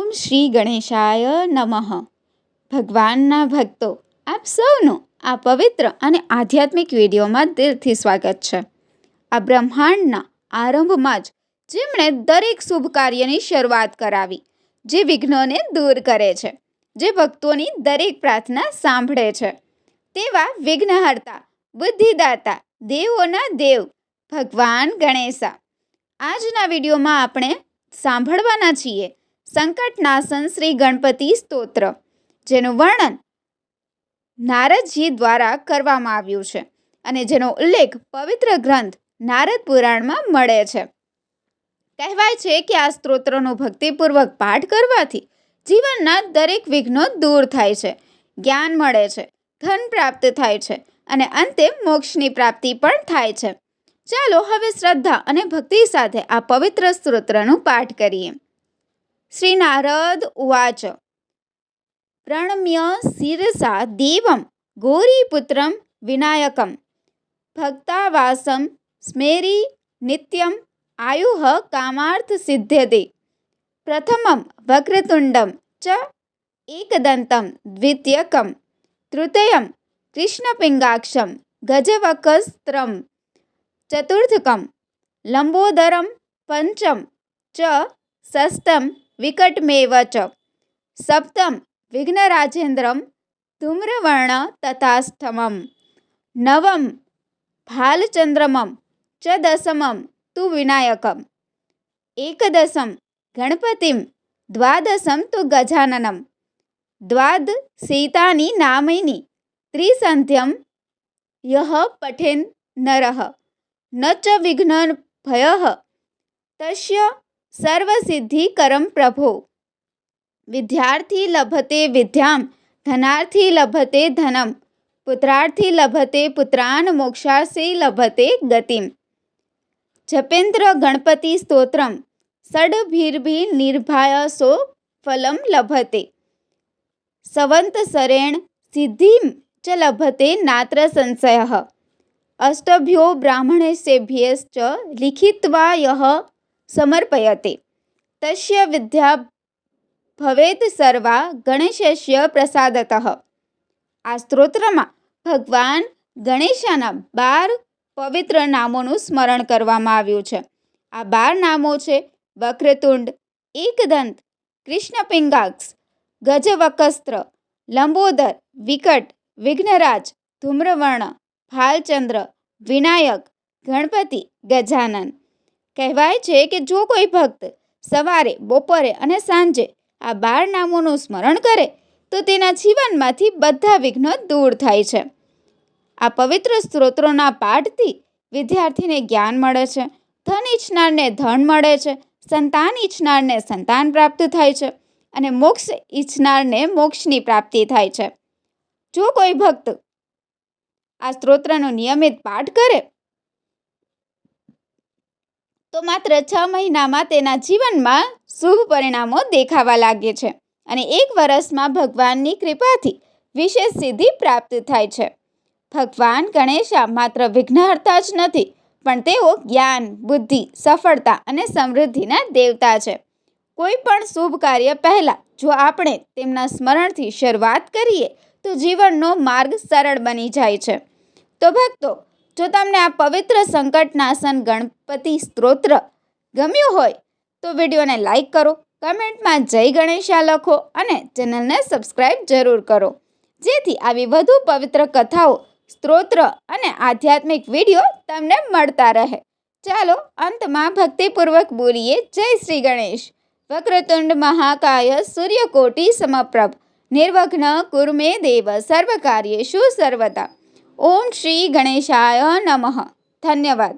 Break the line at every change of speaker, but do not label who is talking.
ઓમ શ્રી ગણેશાય નમઃ. ભગવાનના ભક્તો, આપ સૌનું આ પવિત્ર અને આધ્યાત્મિક વિડીયોમાં દિલથી સ્વાગત છે. આ બ્રહ્માંડના આરંભમાં જ જેમણે દરેક શુભ કાર્યની શરૂઆત કરાવી, જે વિઘ્નોને દૂર કરે છે, જે ભક્તોની દરેક પ્રાર્થના સાંભળે છે, તેવા વિઘ્નહર્તા, બુદ્ધિદાતા, દેવોના દેવ ભગવાન ગણેશા. આજના વિડીયોમાં આપણે સાંભળવાના છીએ સંકટનાશન શ્રી ગણપતિ સ્તોત્ર, જેનું વર્ણન નારદજી દ્વારા કરવામાં આવ્યું છે અને જેનો ઉલ્લેખ પવિત્ર ગ્રંથ નારદ પુરાણમાં મળે છે. કહેવાય છે કે આ સ્તોત્રનો ભક્તિપૂર્વક પાઠ કરવાથી જીવનના દરેક વિઘ્નો દૂર થાય છે, જ્ઞાન મળે છે, ધન પ્રાપ્ત થાય છે અને અંતે મોક્ષની પ્રાપ્તિ પણ થાય છે. ચાલો હવે શ્રદ્ધા અને ભક્તિ સાથે આ પવિત્ર સ્તોત્રનો પાઠ કરીએ. શ્રી નારદ ઉવાચ. પ્રણમ્ય શિરસા દેવમ ગૌરીપુત્રમ વિનાયકમ ભક્તાવાસમ સ્મેરી નિત્યમ આયુઃ કામાર્થ સિદ્ધ્યતે. પ્રથમમ વક્રતુંડમ ચ એકદંતમ દ્વિતીયકમ તૃતીયમ કૃષ્ણપિંગાક્ષમ ગજવક્રસ્ત્રમ ચતુર્થકમ લંબોદરમ પંચમ ચ ષષ્ઠમ વિકટમેવ ચ સપ્તમ વિઘ્નરાજેન્દ્રમ ધૂમ્રવર્ણ તથાષ્ટમમ નવમ ભાલચંદ્રમમ ચ દશમમ તુ વિનાયકમ એકદશમ ગણપતિમ દ્વાદશમ તુ ગજાનનમ દ્વાદશૈતાની નામૈની ત્રિસંધ્યમ યઃ પઠેન નરઃ ન ચ વિઘ્નભયઃ તસ્ય સર્વસિદ્ધિકરમ પ્રભો. વિદ્યાર્થી લભતે વિદ્યામ ધનાર્થી લભતે ધનમ પુત્રાર્થી લભતે પુત્રાન મોક્ષાર્થી લભતે ગતિમ. જપેન્દ્ર ગણપતિ સ્તોત્રમ ષડભિર્ભિ નિર્ભાયસો ફલમ લભતે સંવત્સરેણ સિદ્ધિમ ચ લભતે નાત્ર સંશયઃ. અષ્ટભ્યો બ્રાહ્મણેભ્યશ્ચ લિખિત્વા યઃ સમર્પયતે તસ્ય વિદ્યા ભવેત સર્વા ગણેશસ્ય પ્રસાદતઃ. આ સ્તોત્રમાં ભગવાન ગણેશાના 12 પવિત્ર નામોનું સ્મરણ કરવામાં આવ્યું છે. આ 12 નામો છે વક્રતુંડ, એકદંત, કૃષ્ણપિંગાક્ષ, ગજવક્રસ્ત્ર, લંબોદર, વિકટ, વિઘ્નરાજ, ધૂમ્રવર્ણ, ભાલચંદ્ર, વિનાયક, ગણપતિ, ગજાનન. કહેવાય છે કે જો કોઈ ભક્ત સવારે, બપોરે અને સાંજે આ 12 નામોનું સ્મરણ કરે તો તેના જીવનમાંથી બધા વિઘ્નો દૂર થાય છે. આ પવિત્ર સ્તોત્રોના પાઠથી વિદ્યાર્થીને જ્ઞાન મળે છે, ધન ઈચ્છનારને ધન મળે છે, સંતાન ઈચ્છનારને સંતાન પ્રાપ્ત થાય છે અને મોક્ષ ઈચ્છનારને મોક્ષની પ્રાપ્તિ થાય છે. જો કોઈ ભક્ત આ સ્તોત્રનો નિયમિત પાઠ કરે તો માત્ર 6 મહિનામાં તેના જીવનમાં શુભ પરિણામો દેખાવા લાગે છે અને 1 વર્ષમાં ભગવાનની કૃપાથી વિશેષ સિદ્ધિ પ્રાપ્ત થાય છે. ભગવાન ગણેશા માત્ર વિઘ્નહર્તા જ નથી, પણ તેઓ જ્ઞાન, બુદ્ધિ, સફળતા અને સમૃદ્ધિના દેવતા છે. કોઈ પણ શુભ કાર્ય પહેલાં જો આપણે તેમના સ્મરણથી શરૂઆત કરીએ તો જીવનનો માર્ગ સરળ બની જાય છે. તો ભક્તો, જો તમને આ પવિત્ર સંકટનાશન ગણપતિ સ્તોત્ર ગમ્યું હોય તો વિડીયોને લાઈક કરો, કમેન્ટમાં જય ગણેશા લખો અને ચેનલને સબસ્ક્રાઈબ જરૂર કરો, જેથી આવી વધુ પવિત્ર કથાઓ, સ્તોત્ર અને આધ્યાત્મિક વિડીયો તમને મળતા રહે. ચાલો અંતમાં ભક્તિપૂર્વક બોલીએ જય શ્રી ગણેશ. વક્રતુંડ મહાકાય સૂર્યકોટિ સમપ્રભ નિર્વિઘ્ન કુરુ મે દેવ સર્વકાર્યેષુ સર્વદા. ઓમ શ્રી ગણેશાય નમઃ. ધન્યવાદ.